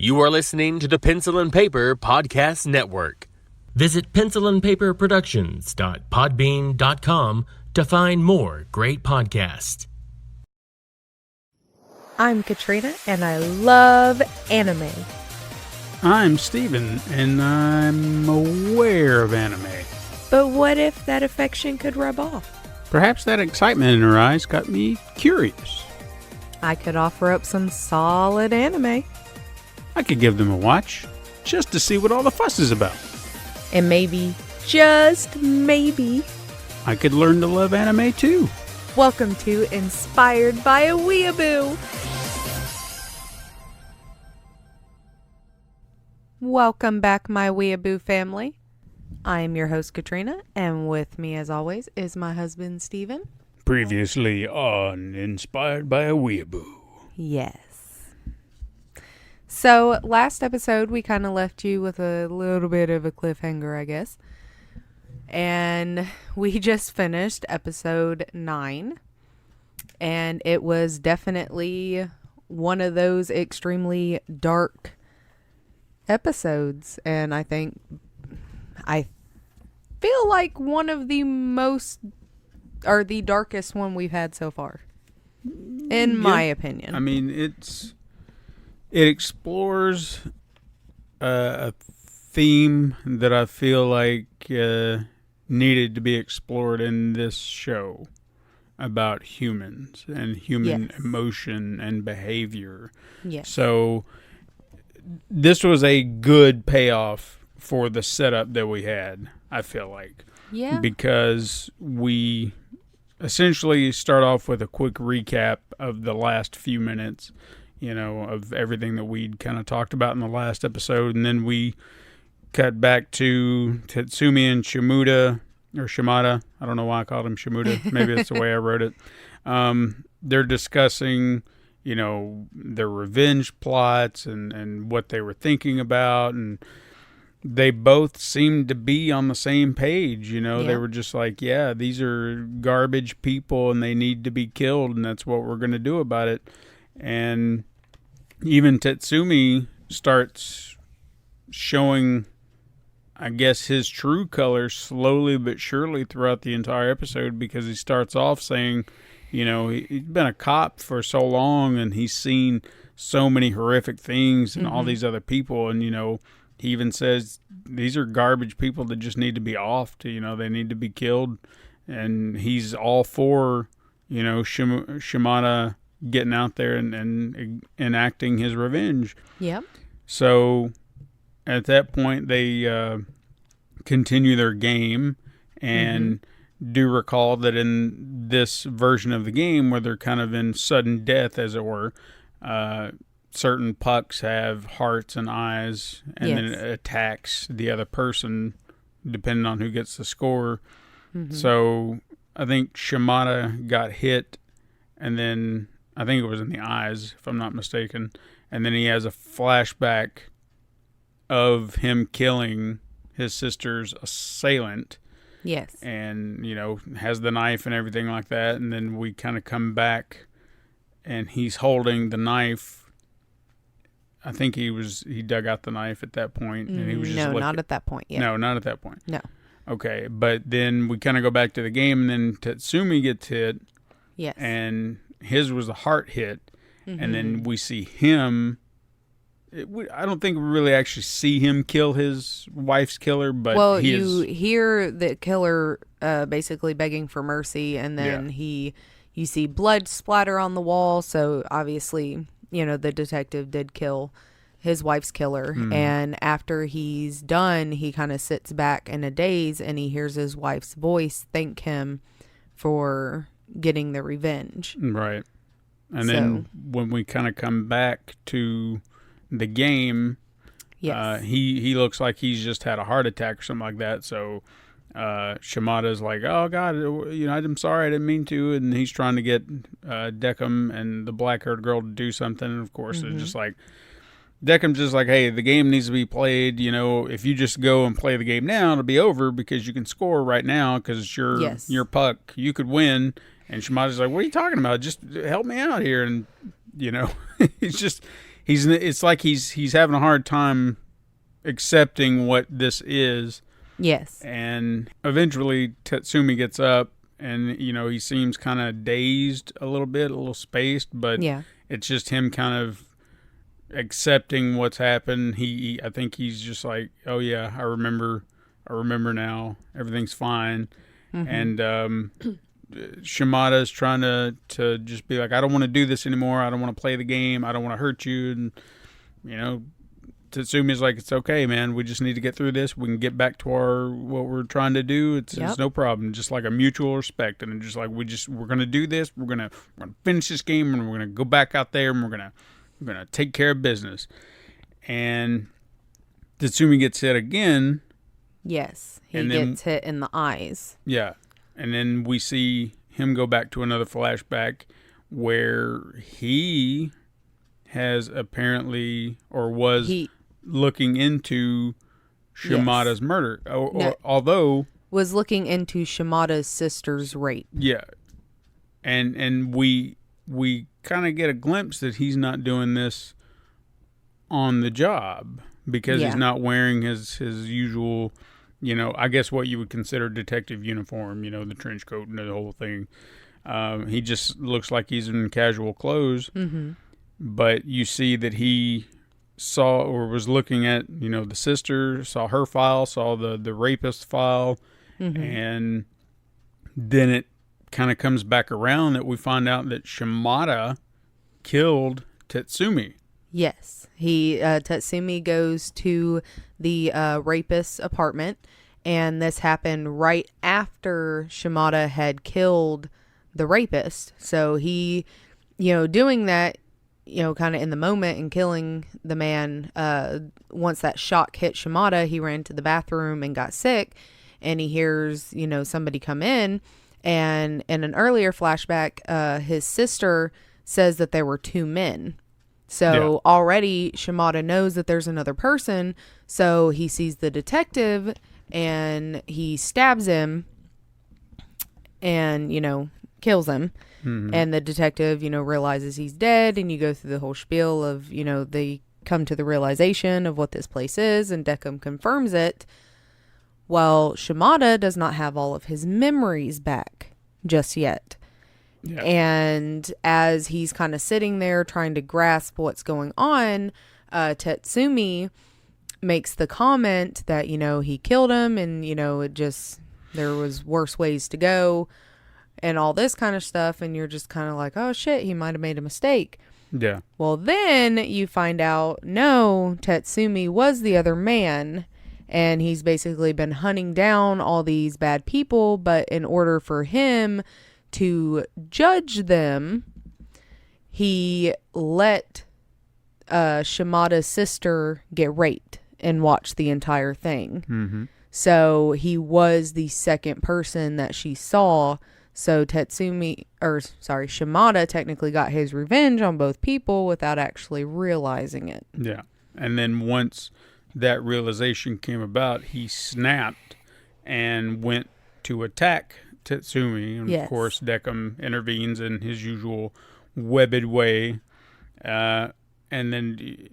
You are listening to the Pencil and Paper Podcast Network. Visit pencilandpaperproductions.podbean.com to find more great podcasts. I'm Katrina, and I love anime. I'm Stephen, and I'm aware of anime. But what if that affection could rub off? Perhaps that excitement in her eyes got me curious. I could offer up some solid anime. I could give them a watch, just to see what all the fuss is about. And maybe, just maybe, I could learn to love anime too. Welcome to Inspired by a Weeaboo. Welcome back, my Weeaboo family. I am your host, Katrina, and with me, as always, is my husband, Stephen. Previously on Inspired by a Weeaboo. Yes. So, last episode, we kind of left you with a little bit of a cliffhanger, I guess. And we just finished episode 9. And it was definitely one of those extremely dark episodes. And I feel like one of the most, or the darkest one we've had so far. In my opinion. I mean, it explores a theme that I feel like needed to be explored in this show about humans and human emotion and behavior. Yes. So this was a good payoff for the setup that we had, I feel like. Yeah. Because we essentially start off with a quick recap of the last few minutes, of everything that we'd kind of talked about in the last episode. And then we cut back to Tatsumi and Shimada. I don't know why I called him Shimada. Maybe that's the way I wrote it. They're discussing, their revenge plots and what they were thinking about. And they both seemed to be on the same page. They were just like, yeah, these are garbage people and they need to be killed. And that's what we're going to do about it. And even Tatsumi starts showing, I guess, his true colors slowly but surely throughout the entire episode, because he starts off saying, he's been a cop for so long and he's seen so many horrific things and all these other people. And, he even says these are garbage people that just need to be offed. They need to be killed. And he's all for, Shimada getting out there and enacting his revenge. Yep. So at that point, they continue their game and do recall that in this version of the game, where they're kind of in sudden death, as it were, certain pucks have hearts and eyes, and then it attacks the other person, depending on who gets the score. So I think Shimada got hit, and then I think it was in the eyes, if I'm not mistaken. And then he has a flashback of him killing his sister's assailant. Yes. And, has the knife and everything like that. And then we kind of come back and he's holding the knife. I think he dug out the knife at that point, and he was just looking. Not at that point yet. No, not at that point. No. Okay. But then we kind of go back to the game, and then Tatsumi gets hit. Yes. And his was a heart hit. And then we see him. I don't think we really actually see him kill his wife's killer, but you hear the killer basically begging for mercy, and then you see blood splatter on the wall. So obviously, the detective did kill his wife's killer. And after he's done, he kind of sits back in a daze, and he hears his wife's voice thank him for getting the revenge. Right. And then when we kind of come back to the game, he looks like he's just had a heart attack or something like that. So Shimada's like, oh God, I'm sorry, I didn't mean to. And he's trying to get Deckham and the black-haired girl to do something. And of course, it's just like, Deckham's just like, hey, the game needs to be played. If you just go and play the game now, it'll be over because you can score right now because it's your puck. You could win. And Shimada's like, what are you talking about? Just help me out here. And, he's just, it's like he's having a hard time accepting what this is. Yes. And eventually Tatsumi gets up and, he seems kind of dazed a little spaced, but it's just him kind of accepting what's happened. I think he's just like, oh yeah, I remember now. Everything's fine. Mm-hmm. And Shimada's trying to just be like, I don't want to do this anymore. I don't want to play the game. I don't want to hurt you. And, Tatsumi's like, it's okay, man. We just need to get through this. We can get back to what we're trying to do. It's no problem. Just like a mutual respect. And just like, we're going to do this. We're going to finish this game and we're going to go back out there and we're going to take care of business. And Tatsumi gets hit again. Yes. He gets hit in the eyes. Yeah. And then we see him go back to another flashback where he has apparently, or was looking into Shimada's murder. Although... was looking into Shimada's sister's rape. Yeah. And we kind of get a glimpse that he's not doing this on the job because he's not wearing his usual... I guess what you would consider detective uniform, the trench coat and the whole thing. He just looks like he's in casual clothes. Mm-hmm. But you see that he saw or was looking at, the sister, saw her file, saw the rapist file. Mm-hmm. And then it kind of comes back around that we find out that Shimada killed Tatsumi. Yes. Tatsumi goes to the rapist's apartment, and this happened right after Shimada had killed the rapist. So he, doing that, kind of in the moment and killing the man, once that shock hit Shimada, he ran to the bathroom and got sick, and he hears, somebody come in, and in an earlier flashback, his sister says that there were two men. So already Shimada knows that there's another person. So he sees the detective and he stabs him and, kills him. Mm-hmm. And the detective, realizes he's dead. And you go through the whole spiel of, they come to the realization of what this place is. And Deckham confirms it. Well, Shimada does not have all of his memories back just yet. Yeah. And as he's kind of sitting there trying to grasp what's going on, Tatsumi makes the comment that, he killed him and, there was worse ways to go and all this kind of stuff. And you're just kind of like, oh shit, he might have made a mistake. Yeah. Well, then you find out, no, Tatsumi was the other man. And he's basically been hunting down all these bad people. But in order for him to judge them, he let Shimada's sister get raped and watch the entire thing. Mm-hmm. So he was the second person that she saw. So Shimada technically got his revenge on both people without actually realizing it. Yeah. And then once that realization came about, he snapped and went to attack Tatsumi, and of course Deckham intervenes in his usual webbed way, and then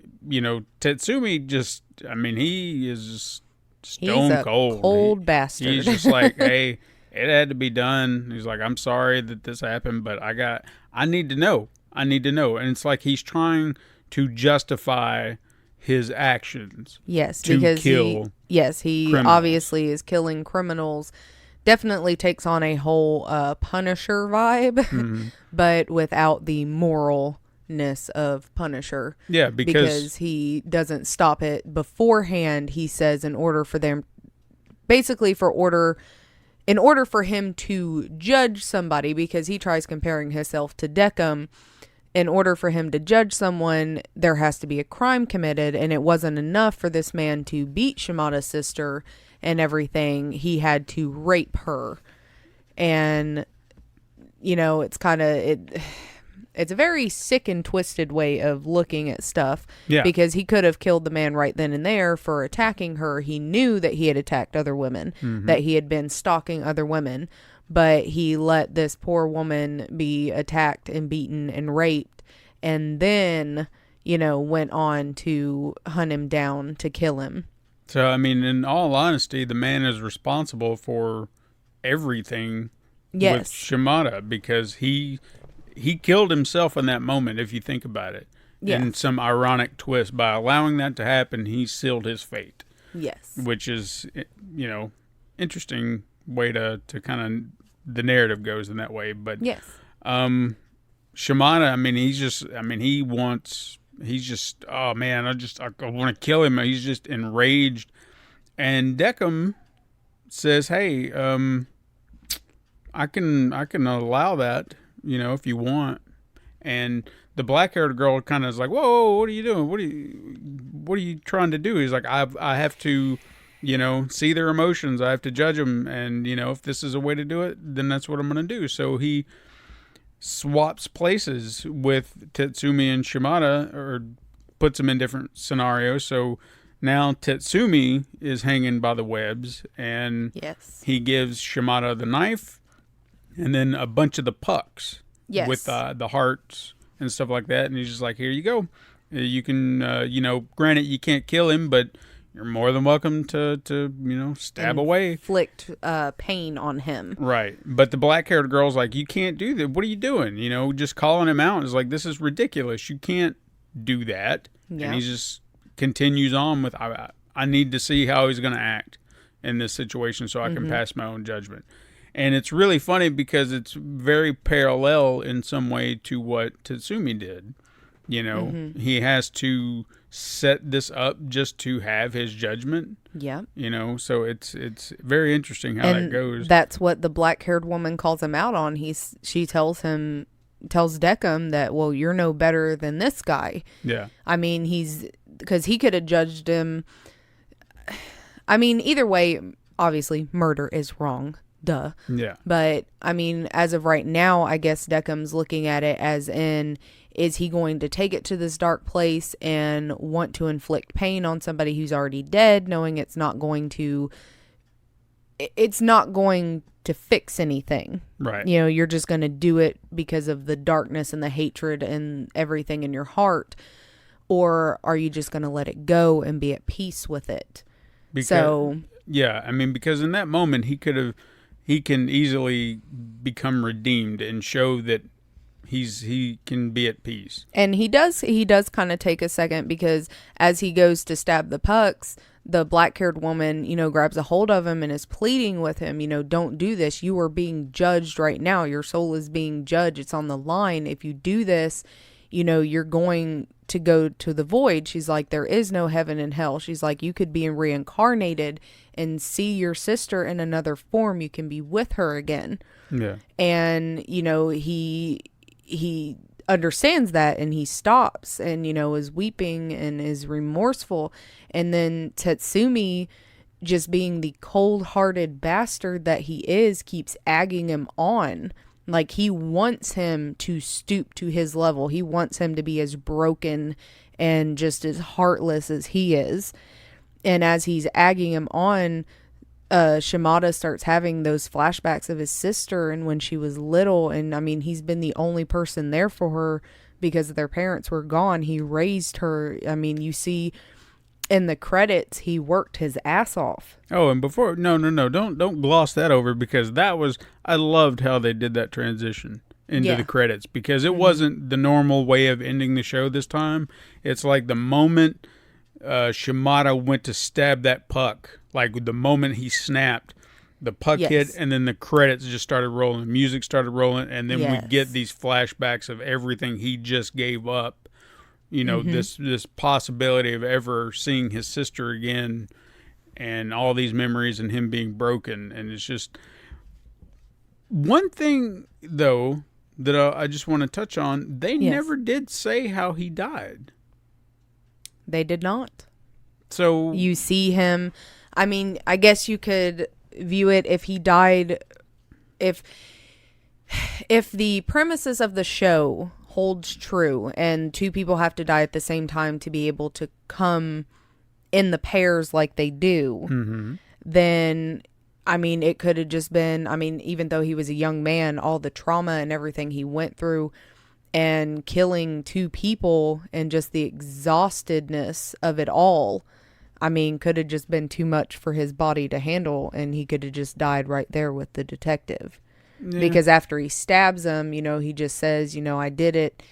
Tatsumi just, he is just stone cold. Cold bastard. He's just like, hey, it had to be done. He's like, I'm sorry that this happened, but I need to know, and it's like he's trying to justify his actions. Yes, to because kill he criminals. Obviously is killing criminals. Definitely takes on a whole Punisher vibe, mm-hmm. but without the moralness of Punisher. Yeah, because he doesn't stop it beforehand. He says in order for him to judge somebody, because he tries comparing himself to Deckham, in order for him to judge someone, there has to be a crime committed, and it wasn't enough for this man to beat Shimada's sister and everything. He had to rape her. And it's kind of it's a very sick and twisted way of looking at stuff. Yeah. Because he could have killed the man right then and there for attacking her. He knew that he had attacked other women, mm-hmm. that he had been stalking other women, but he let this poor woman be attacked and beaten and raped, and then went on to hunt him down to kill him. So, I mean, in all honesty, the man is responsible for everything with Shimada, because he killed himself in that moment, if you think about it. Yes. In some ironic twist, by allowing that to happen, he sealed his fate. Yes. Which is, interesting way to kind of, the narrative goes in that way. But yes. Shimada, I mean, oh man, I want to kill him. He's just enraged. And Deckham says, hey, I can allow that, if you want. And the black-haired girl kind of is like, whoa, what are you doing? What are you trying to do? He's like, I have to, see their emotions. I have to judge them. And, if this is a way to do it, then that's what I'm going to do. So he swaps places with Tatsumi and Shimada, or puts them in different scenarios. So now Tatsumi is hanging by the webs, and he gives Shimada the knife and then a bunch of the pucks with the hearts and stuff like that. And he's just like, here you go. You can, granted you can't kill him, but you're more than welcome to stab away. Inflict pain on him. Right. But the black-haired girl's like, you can't do that. What are you doing? Just calling him out is like, this is ridiculous. You can't do that. Yeah. And he just continues on with, I need to see how he's going to act in this situation so I can pass my own judgment. And it's really funny because it's very parallel in some way to what Tatsumi did. He has to set this up just to have his judgment. Yeah. So it's very interesting how that goes. That's what the black-haired woman calls him out on. She tells Deckham that, well, you're no better than this guy. Yeah. I mean, because he could have judged him. I mean, either way, obviously, murder is wrong. Duh. Yeah. But, I mean, as of right now, I guess Deckham's looking at it as in, is he going to take it to this dark place and want to inflict pain on somebody who's already dead, knowing it's not going to fix anything. Right. You're just going to do it because of the darkness and the hatred and everything in your heart. Or are you just going to let it go and be at peace with it? Yeah, I mean, because in that moment he can easily become redeemed and show that he can be at peace. And he does kind of take a second, because as he goes to stab the pucks, the black-haired woman, grabs a hold of him and is pleading with him, don't do this. You are being judged right now. Your soul is being judged. It's on the line. If you do this, you're going to go to the void. She's like, there is no heaven and hell. She's like, you could be reincarnated and see your sister in another form. You can be with her again. Yeah. And, he understands that, and he stops and, is weeping and is remorseful. And then Tatsumi, just being the cold-hearted bastard that he is, keeps egging him on. Like, he wants him to stoop to his level. He wants him to be as broken and just as heartless as he is. And as he's egging him on, Shimada starts having those flashbacks of his sister and when she was little. And I mean, he's been the only person there for her because their parents were gone. He raised her. I mean, you see in the credits, he worked his ass off. Oh, and before, no, don't gloss that over, because I loved how they did that transition into the credits, because it wasn't the normal way of ending the show this time. It's like the moment Shimada went to stab that puck, like the moment he snapped, the puck hit, and then the credits just started rolling, music started rolling, and then we get these flashbacks of everything he just gave up. This possibility of ever seeing his sister again, and all these memories and him being broken. And it's just one thing, though, that I just want to touch on. They never did say how he died. They did not. So you see him. I mean, I guess you could view it if he died. If the premises of the show holds true and two people have to die at the same time to be able to come in the pairs like they do, then, I mean, it could have just been, I mean, even though he was a young man, all the trauma and everything he went through, and killing 2 people and just the exhaustedness of it all. I mean, could have just been too much for his body to handle, and he could have just died right there with the detective. Yeah. Because after he stabs him, he just says, I did it,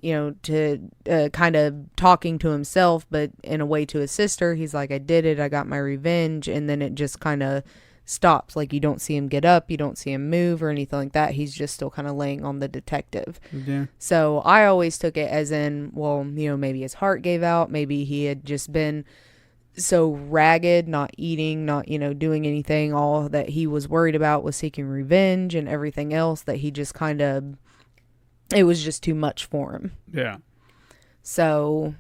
to kind of talking to himself, but in a way to his sister. He's like, I did it. I got my revenge. And then it just kind of stops. Like, you don't see him get up. You don't see him move or anything like that. He's just still kind of laying on the detective. Yeah. So I always took it as in, well, maybe his heart gave out. Maybe he had just been so ragged, not eating, not, doing anything. All that he was worried about was seeking revenge and everything else, that he just kind of, it was just too much for him. Yeah. So,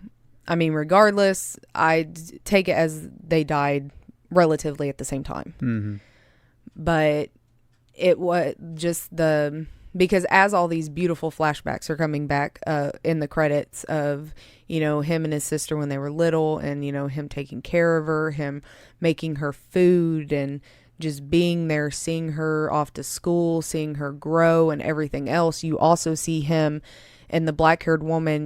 I mean, regardless, I take it as they died relatively at the same time. Mm-hmm. But it was just because as all these beautiful flashbacks are coming back in the credits of, him and his sister when they were little, and, him taking care of her, him making her food, and just being there, seeing her off to school, seeing her grow and everything else. You also see him and the black-haired woman,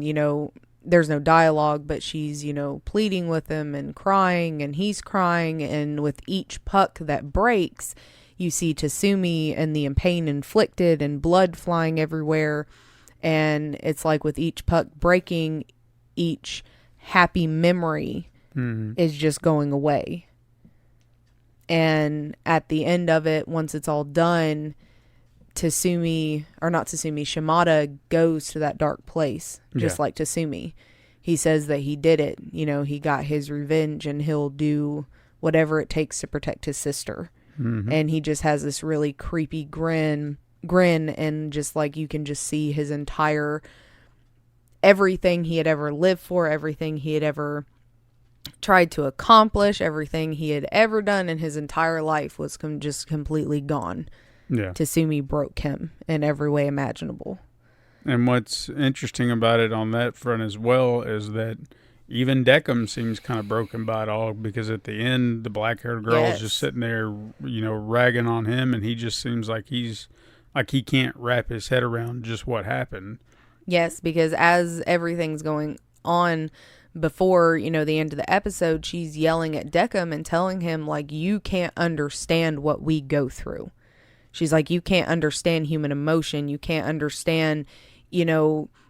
there's no dialogue, but she's, pleading with him and crying, and he's crying. And with each puck that breaks, you see Tatsumi and the pain inflicted and blood flying everywhere. And it's like with each puck breaking, each happy memory is just going away. And at the end of it, once it's all done, Shimada goes to that dark place, just like Tatsumi. He says that he did it. He got his revenge, and he'll do whatever it takes to protect his sister. Mm-hmm. And he just has this really creepy grin, and just like you can just see his entire, everything he had ever lived for, everything he had ever tried to accomplish, everything he had ever done in his entire life was just completely gone. Yeah. Tatsumi broke him in every way imaginable. And what's interesting about it on that front as well is that even Deckham seems kind of broken by it all, because at the end, the black-haired girl is just sitting there, ragging on him, and he just seems like he can't wrap his head around just what happened. Yes, because as everything's going on before, the end of the episode, she's yelling at Deckham and telling him, like, you can't understand what we go through. She's like, you can't understand human emotion. You can't understand,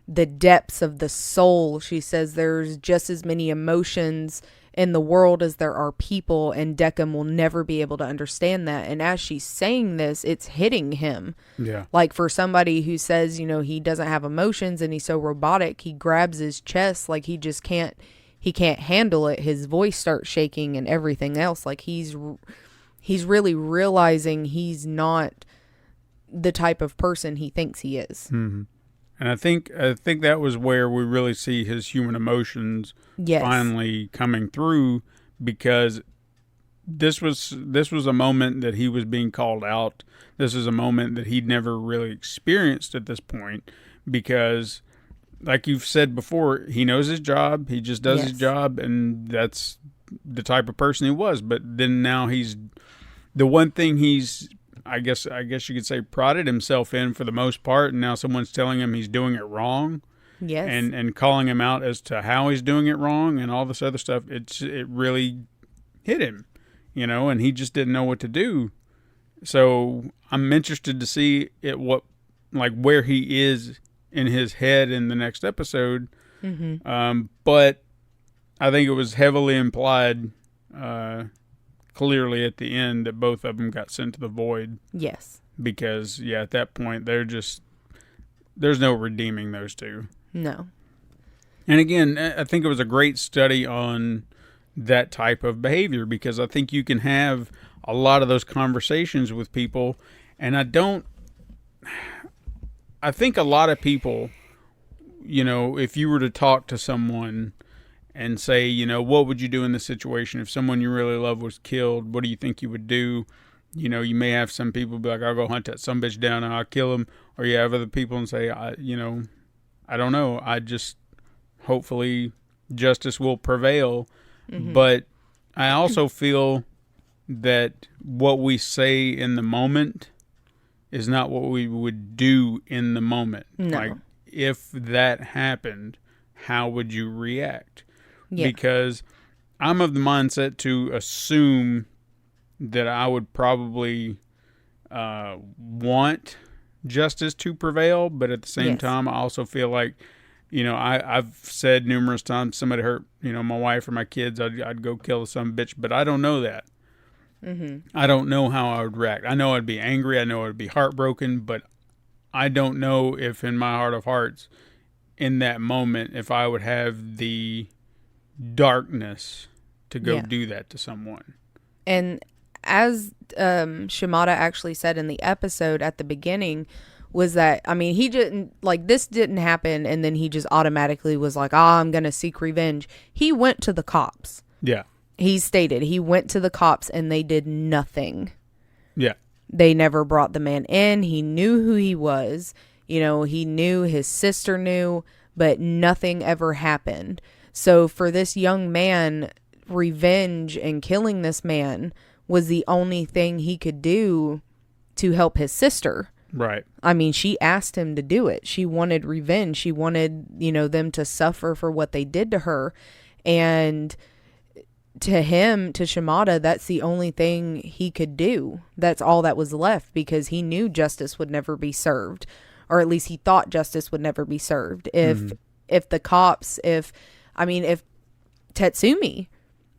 the depths of the soul. She says there's just as many emotions in the world as there are people, and Deckham will never be able to understand that. And as she's saying this, it's hitting him. Yeah. Like, for somebody who says, he doesn't have emotions and he's so robotic, he grabs his chest like he just can't handle it. His voice starts shaking and everything else. Like, he's really realizing he's not the type of person he thinks he is. Mm-hmm. And I think that was where we really see his human emotions finally coming through, because this was a moment that he was being called out. This is a moment that he'd never really experienced at this point, because, like you've said before, he knows his job. He just does his job, and that's the type of person he was. But then now he's the one thing he's, I guess you could say, prided himself in for the most part, and now someone's telling him he's doing it wrong. Yes. And calling him out as to how he's doing it wrong and all this other stuff. It really hit him, and he just didn't know what to do. So I'm interested to see where he is in his head in the next episode. Mm-hmm. But I think it was heavily implied, clearly at the end, that both of them got sent to the void. Yes. Because, at that point, there's no redeeming those two. No. And again, I think it was a great study on that type of behavior, because I think you can have a lot of those conversations with people, and I think a lot of people, if you were to talk to someone and say, what would you do in this situation if someone you really love was killed? What do you think you would do? You may have some people be like, I'll go hunt that sumbitch down and I'll kill him. Or you have other people and say, I don't know. I just, hopefully justice will prevail. Mm-hmm. But I also feel that what we say in the moment is not what we would do in the moment. No. Like, if that happened, how would you react? Yeah. Because I'm of the mindset to assume that I would probably want justice to prevail, but at the same time, I also feel like, I've said numerous times, somebody hurt, my wife or my kids, I'd go kill some bitch, but I don't know that. Mm-hmm. I don't know how I would react. I know I'd be angry. I know I'd be heartbroken, but I don't know if in my heart of hearts, in that moment, if I would have the darkness to go do that to someone. And as Shimada actually said in the episode at the beginning, was that, he didn't, this didn't happen, and then he just automatically was like, I'm going to seek revenge. He went to the cops. Yeah. He stated he went to the cops, and they did nothing. Yeah. They never brought the man in. He knew who he was. He knew, his sister knew, but nothing ever happened. So for this young man, revenge and killing this man was the only thing he could do to help his sister. Right. She asked him to do it. She wanted revenge. She wanted, them to suffer for what they did to her. And to him, to Shimada, that's the only thing he could do. That's all that was left, because he knew justice would never be served. Or at least he thought justice would never be served. If the cops, if Tatsumi,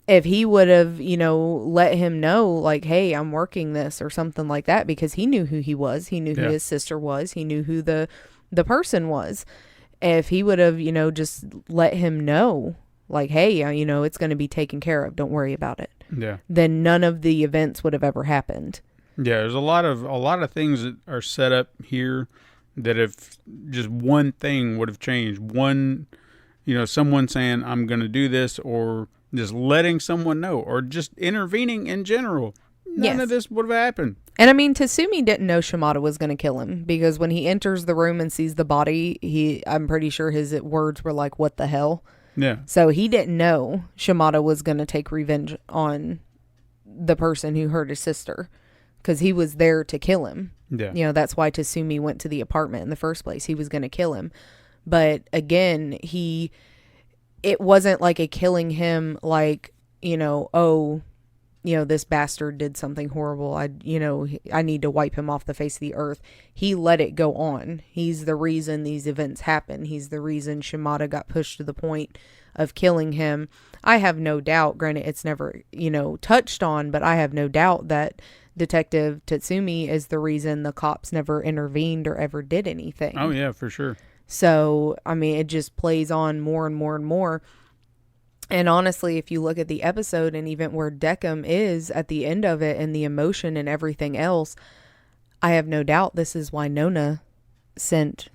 if he would have, let him know, like, hey, I'm working this or something like that, because he knew who he was. He knew who his sister was. He knew who the person was. If he would have, just let him know, like, hey, it's going to be taken care of. Don't worry about it. Yeah. Then none of the events would have ever happened. Yeah, there's a lot of things that are set up here that if just one thing would have changed, one, someone saying, I'm going to do this, or just letting someone know, or just intervening in general, none of this would have happened. And Tatsumi didn't know Shimada was going to kill him, because when he enters the room and sees the body, I'm pretty sure his words were like, what the hell? Yeah. So he didn't know Shimada was going to take revenge on the person who hurt his sister, because he was there to kill him. Yeah. That's why Tatsumi went to the apartment in the first place. He was going to kill him. But again, it wasn't like a killing him, like, this bastard did something horrible. I need to wipe him off the face of the earth. He let it go on. He's the reason these events happen. He's the reason Shimada got pushed to the point of killing him. I have no doubt, granted it's never, touched on, but I have no doubt that Detective Tatsumi is the reason the cops never intervened or ever did anything. Oh, yeah, for sure. So, it just plays on more and more and more. And honestly, if you look at the episode and even where Deckham is at the end of it and the emotion and everything else, I have no doubt this is why Nona sent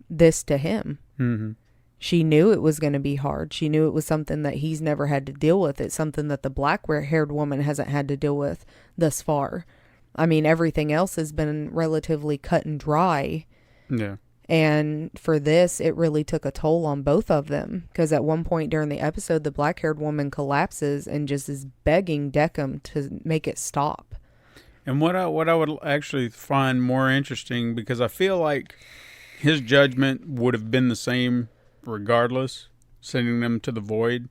this to him. Mm-hmm. She knew it was going to be hard. She knew it was something that he's never had to deal with. It's something that the black-haired woman hasn't had to deal with thus far. Everything else has been relatively cut and dry. Yeah. And for this, it really took a toll on both of them. Because at one point during the episode, the black-haired woman collapses and just is begging Deckham to make it stop. And what I would actually find more interesting, because I feel like his judgment would have been the same regardless, sending them to the void.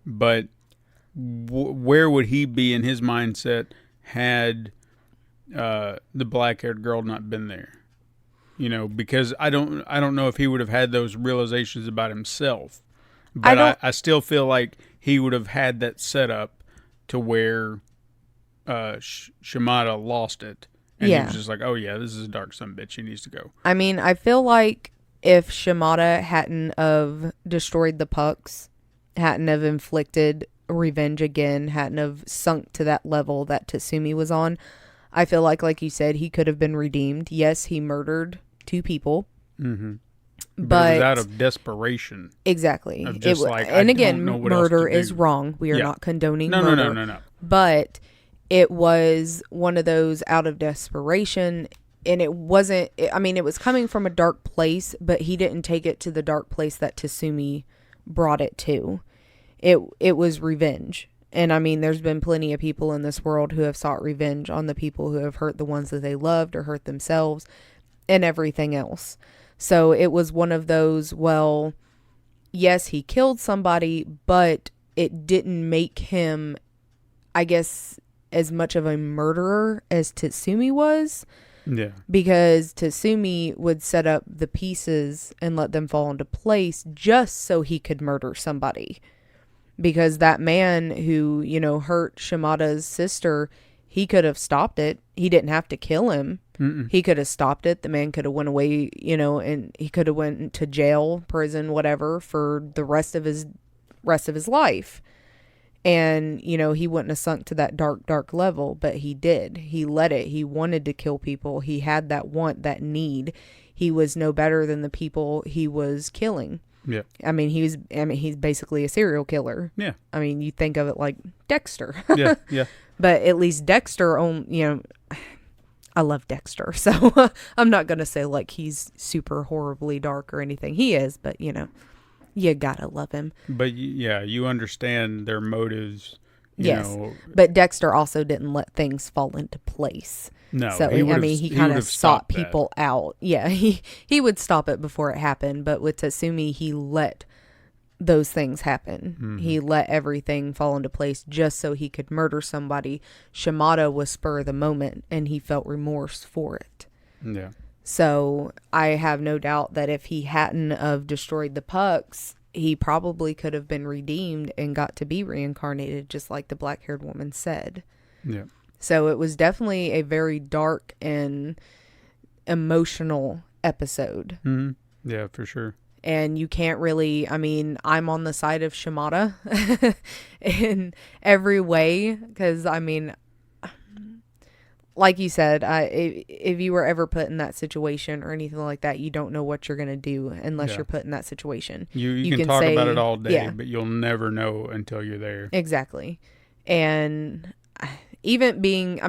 But where would he be in his mindset had the black-haired girl not been there? Because I don't know if he would have had those realizations about himself. But I still feel like he would have had that set up to where Shimada lost it. And he was just like, oh, yeah, this is a dark son of a bitch. He needs to go. I feel like if Shimada hadn't have destroyed the pucks, hadn't have inflicted revenge again, hadn't have sunk to that level that Tatsumi was on, I feel like you said, he could have been redeemed. Yes, he murdered 2 people. Mm-hmm. But it was out of desperation. Exactly. Of just and again, murder is wrong. We are not condoning murder. No. But it was one of those out of desperation. And it wasn't, it was coming from a dark place, but he didn't take it to the dark place that Tatsumi brought it to. It was revenge. And there's been plenty of people in this world who have sought revenge on the people who have hurt the ones that they loved or hurt themselves and everything else. So it was one of those, well, yes, he killed somebody, but it didn't make him, I guess, as much of a murderer as Tatsumi was. Yeah. Because Tatsumi would set up the pieces and let them fall into place just so he could murder somebody. Because that man who, hurt Shimada's sister, he could have stopped it. He didn't have to kill him. Mm-mm. He could have stopped it. The man could have went away, and he could have went to jail, prison, whatever, for the rest of his life. And, he wouldn't have sunk to that dark level, but he did. He let it. He wanted to kill people. He had that want, that need. He was no better than the people he was killing. Yeah. He's basically a serial killer. Yeah. You think of it like Dexter. Yeah. Yeah. But at least Dexter, I love Dexter, so I'm not going to say like he's super horribly dark or anything. He is, but you gotta love him. But yeah, you understand their motives. Yes, but Dexter also didn't let things fall into place. No, so he kind of sought people out. Yeah, he would stop it before it happened. But with Tatsumi, he let those things happen. Mm-hmm. He let everything fall into place just so he could murder somebody. Shimada was spur of the moment, and he felt remorse for it. Yeah. So I have no doubt that if he hadn't have destroyed the pucks, he probably could have been redeemed and got to be reincarnated, just like the black-haired woman said. Yeah. So it was definitely a very dark and emotional episode. Mm-hmm. Yeah, for sure. And you can't really, I'm on the side of Shimada in every way. Because, like you said, if you were ever put in that situation or anything like that, you don't know what you're going to do unless you're put in that situation. You can talk about it all day, but you'll never know until you're there. Exactly. And even being,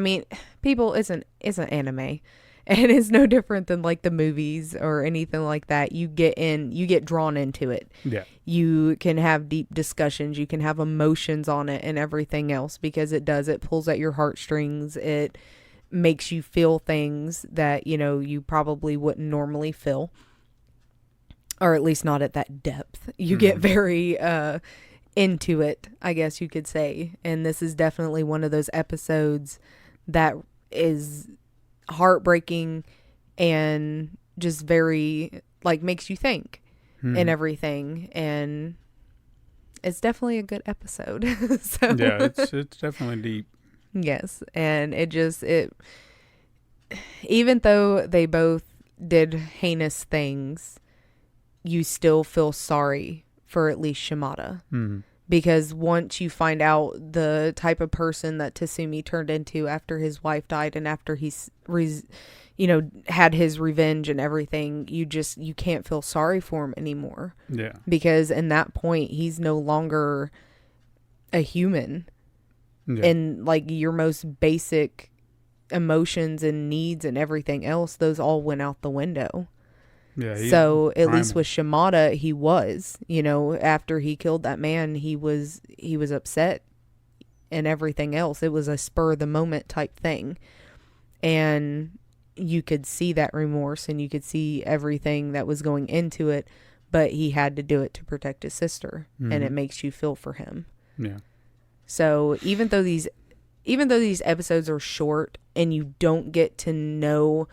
people, it's an anime. And it's no different than like the movies or anything like that. You get drawn into it. Yeah. You can have deep discussions. You can have emotions on it and everything else because it pulls at your heartstrings. It makes you feel things that, you probably wouldn't normally feel. Or at least not at that depth. You get very into it, I guess you could say. And this is definitely one of those episodes that is heartbreaking and just very makes you think and everything, and it's definitely a good episode. So yeah, it's definitely deep. Yes, and it even though they both did heinous things, you still feel sorry for at least Shimada. Because once you find out the type of person that Tatsumi turned into after his wife died and after he's, had his revenge and everything, you can't feel sorry for him anymore. Yeah. Because in that point, he's no longer a human. Yeah. And your most basic emotions and needs and everything else, those all went out the window. Yeah, so at least with Shimada, he was, after he killed that man, he was upset and everything else. It was a spur of the moment type thing. And you could see that remorse and you could see everything that was going into it, but he had to do it to protect his sister. And it makes you feel for him. Yeah. So even though these episodes are short and you don't get to know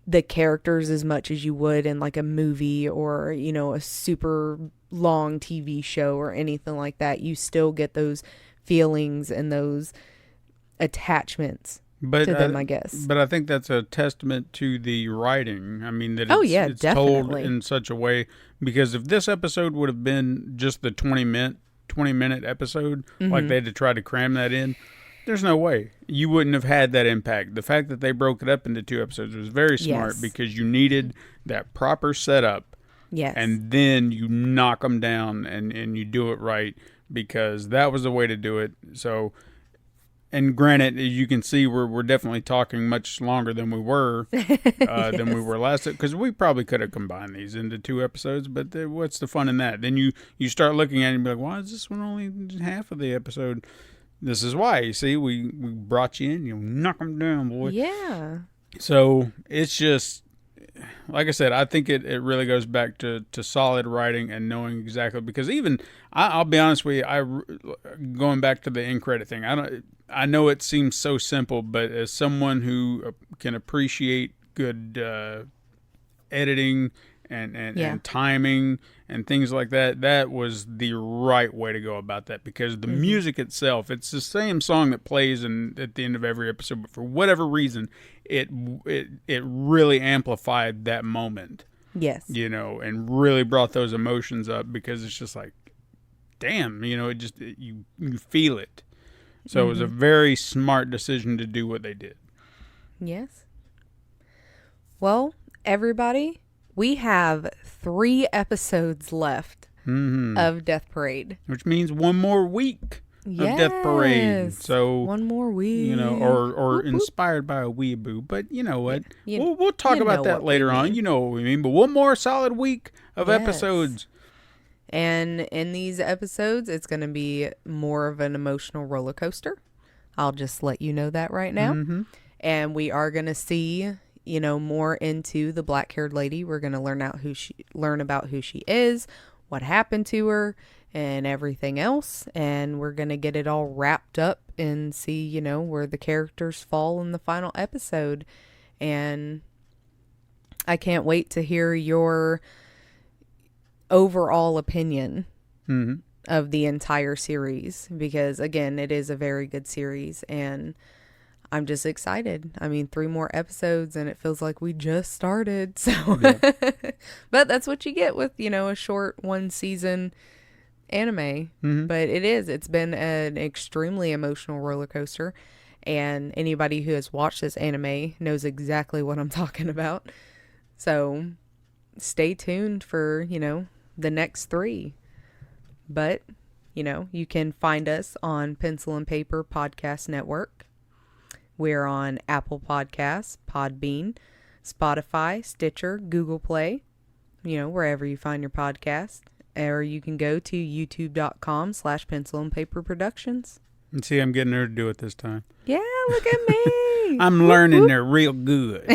the characters as much as you would in a movie or, a super long TV show or anything like that, you still get those feelings and those attachments to them, I guess. But I think that's a testament to the writing. That it's definitely told in such a way, because if this episode would have been just the 20-minute episode, like they had to try to cram that in, there's no way you wouldn't have had that impact. The fact that they broke it up into 2 episodes was very smart, because you needed that proper setup. Yes. And then you knock them down and you do it right, because that was the way to do it. So, and granted, as you can see, we're definitely talking much longer than we were last, because we probably could have combined these into 2 episodes, but what's the fun in that? Then you start looking at it and be like, why is this one only half of the episode? This is why, you see, we brought you in, knock them down, boy. Yeah. So it's just, like I said, I think it really goes back to solid writing and knowing exactly, because even I'll be honest with you, going back to the end credit thing, I know it seems so simple, but as someone who can appreciate good editing and timing and things like that, that was the right way to go about that, because the music itself, it's the same song that plays at the end of every episode, but for whatever reason, it really amplified that moment. Yes. And really brought those emotions up, because it's just like, damn, you feel it. So it was a very smart decision to do what they did. Yes. Well, everybody, we have 3 episodes left of Death Parade. Which means one more week of Death Parade. So one more week. Or inspired by a Weeaboo. But you know what? We'll talk about that later on. You know what we mean. But one more solid week of episodes. And in these episodes, it's going to be more of an emotional roller coaster. I'll just let you know that right now. And we are going to see, more into the black-haired lady. We're going to learn about who she is, what happened to her, and everything else. And we're going to get it all wrapped up and see, where the characters fall in the final episode. And I can't wait to hear your overall opinion of the entire series, because again, it is a very good series and I'm just excited. I mean, 3 more episodes and it feels like we just started. So but that's what you get with, a short 1 season anime. But it's been an extremely emotional roller coaster, and anybody who has watched this anime knows exactly what I'm talking about. So stay tuned for, the next 3. But, you can find us on Pencil and Paper Podcast Network. We're on Apple Podcasts, Podbean, Spotify, Stitcher, Google Play, wherever you find your podcast. Or you can go to youtube.com/Pencil and Paper Productions. And see, I'm getting her to do it this time. Yeah, look at me. I'm learning there real good.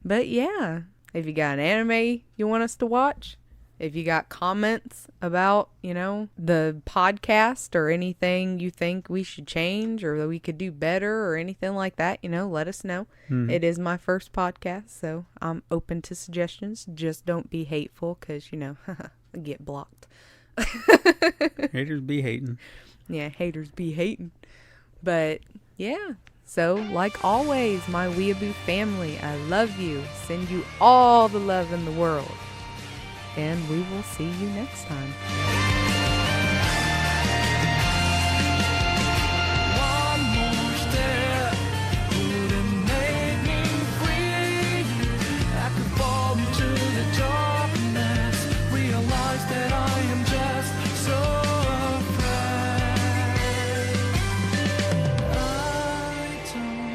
But yeah, if you got an anime you want us to watch, if you got comments about, the podcast or anything you think we should change or that we could do better or anything like that, let us know. It is my first podcast, so I'm open to suggestions. Just don't be hateful, because, I get blocked. Haters be hating. Yeah, haters be hating. But yeah. So, like always, my Weeaboo family, I love you. Send you all the love in the world. And we will see you next time. One more step wouldn't make me free. I could fall into the darkness, realize that I am just so afraid. I don't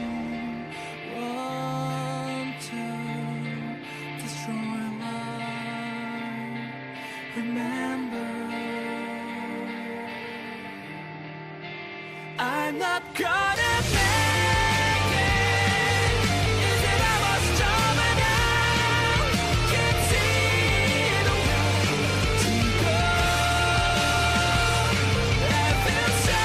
want to destroy life. Remember, I'm not gonna make it. Is it ever strong enough? Can't see the way to go. I've been so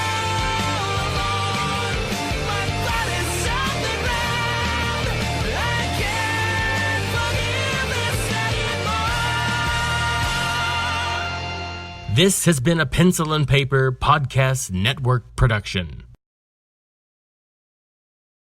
alone. My body's something wrong. I can't forgive this anymore. This has been a Pencil and Paper Podcast Network production.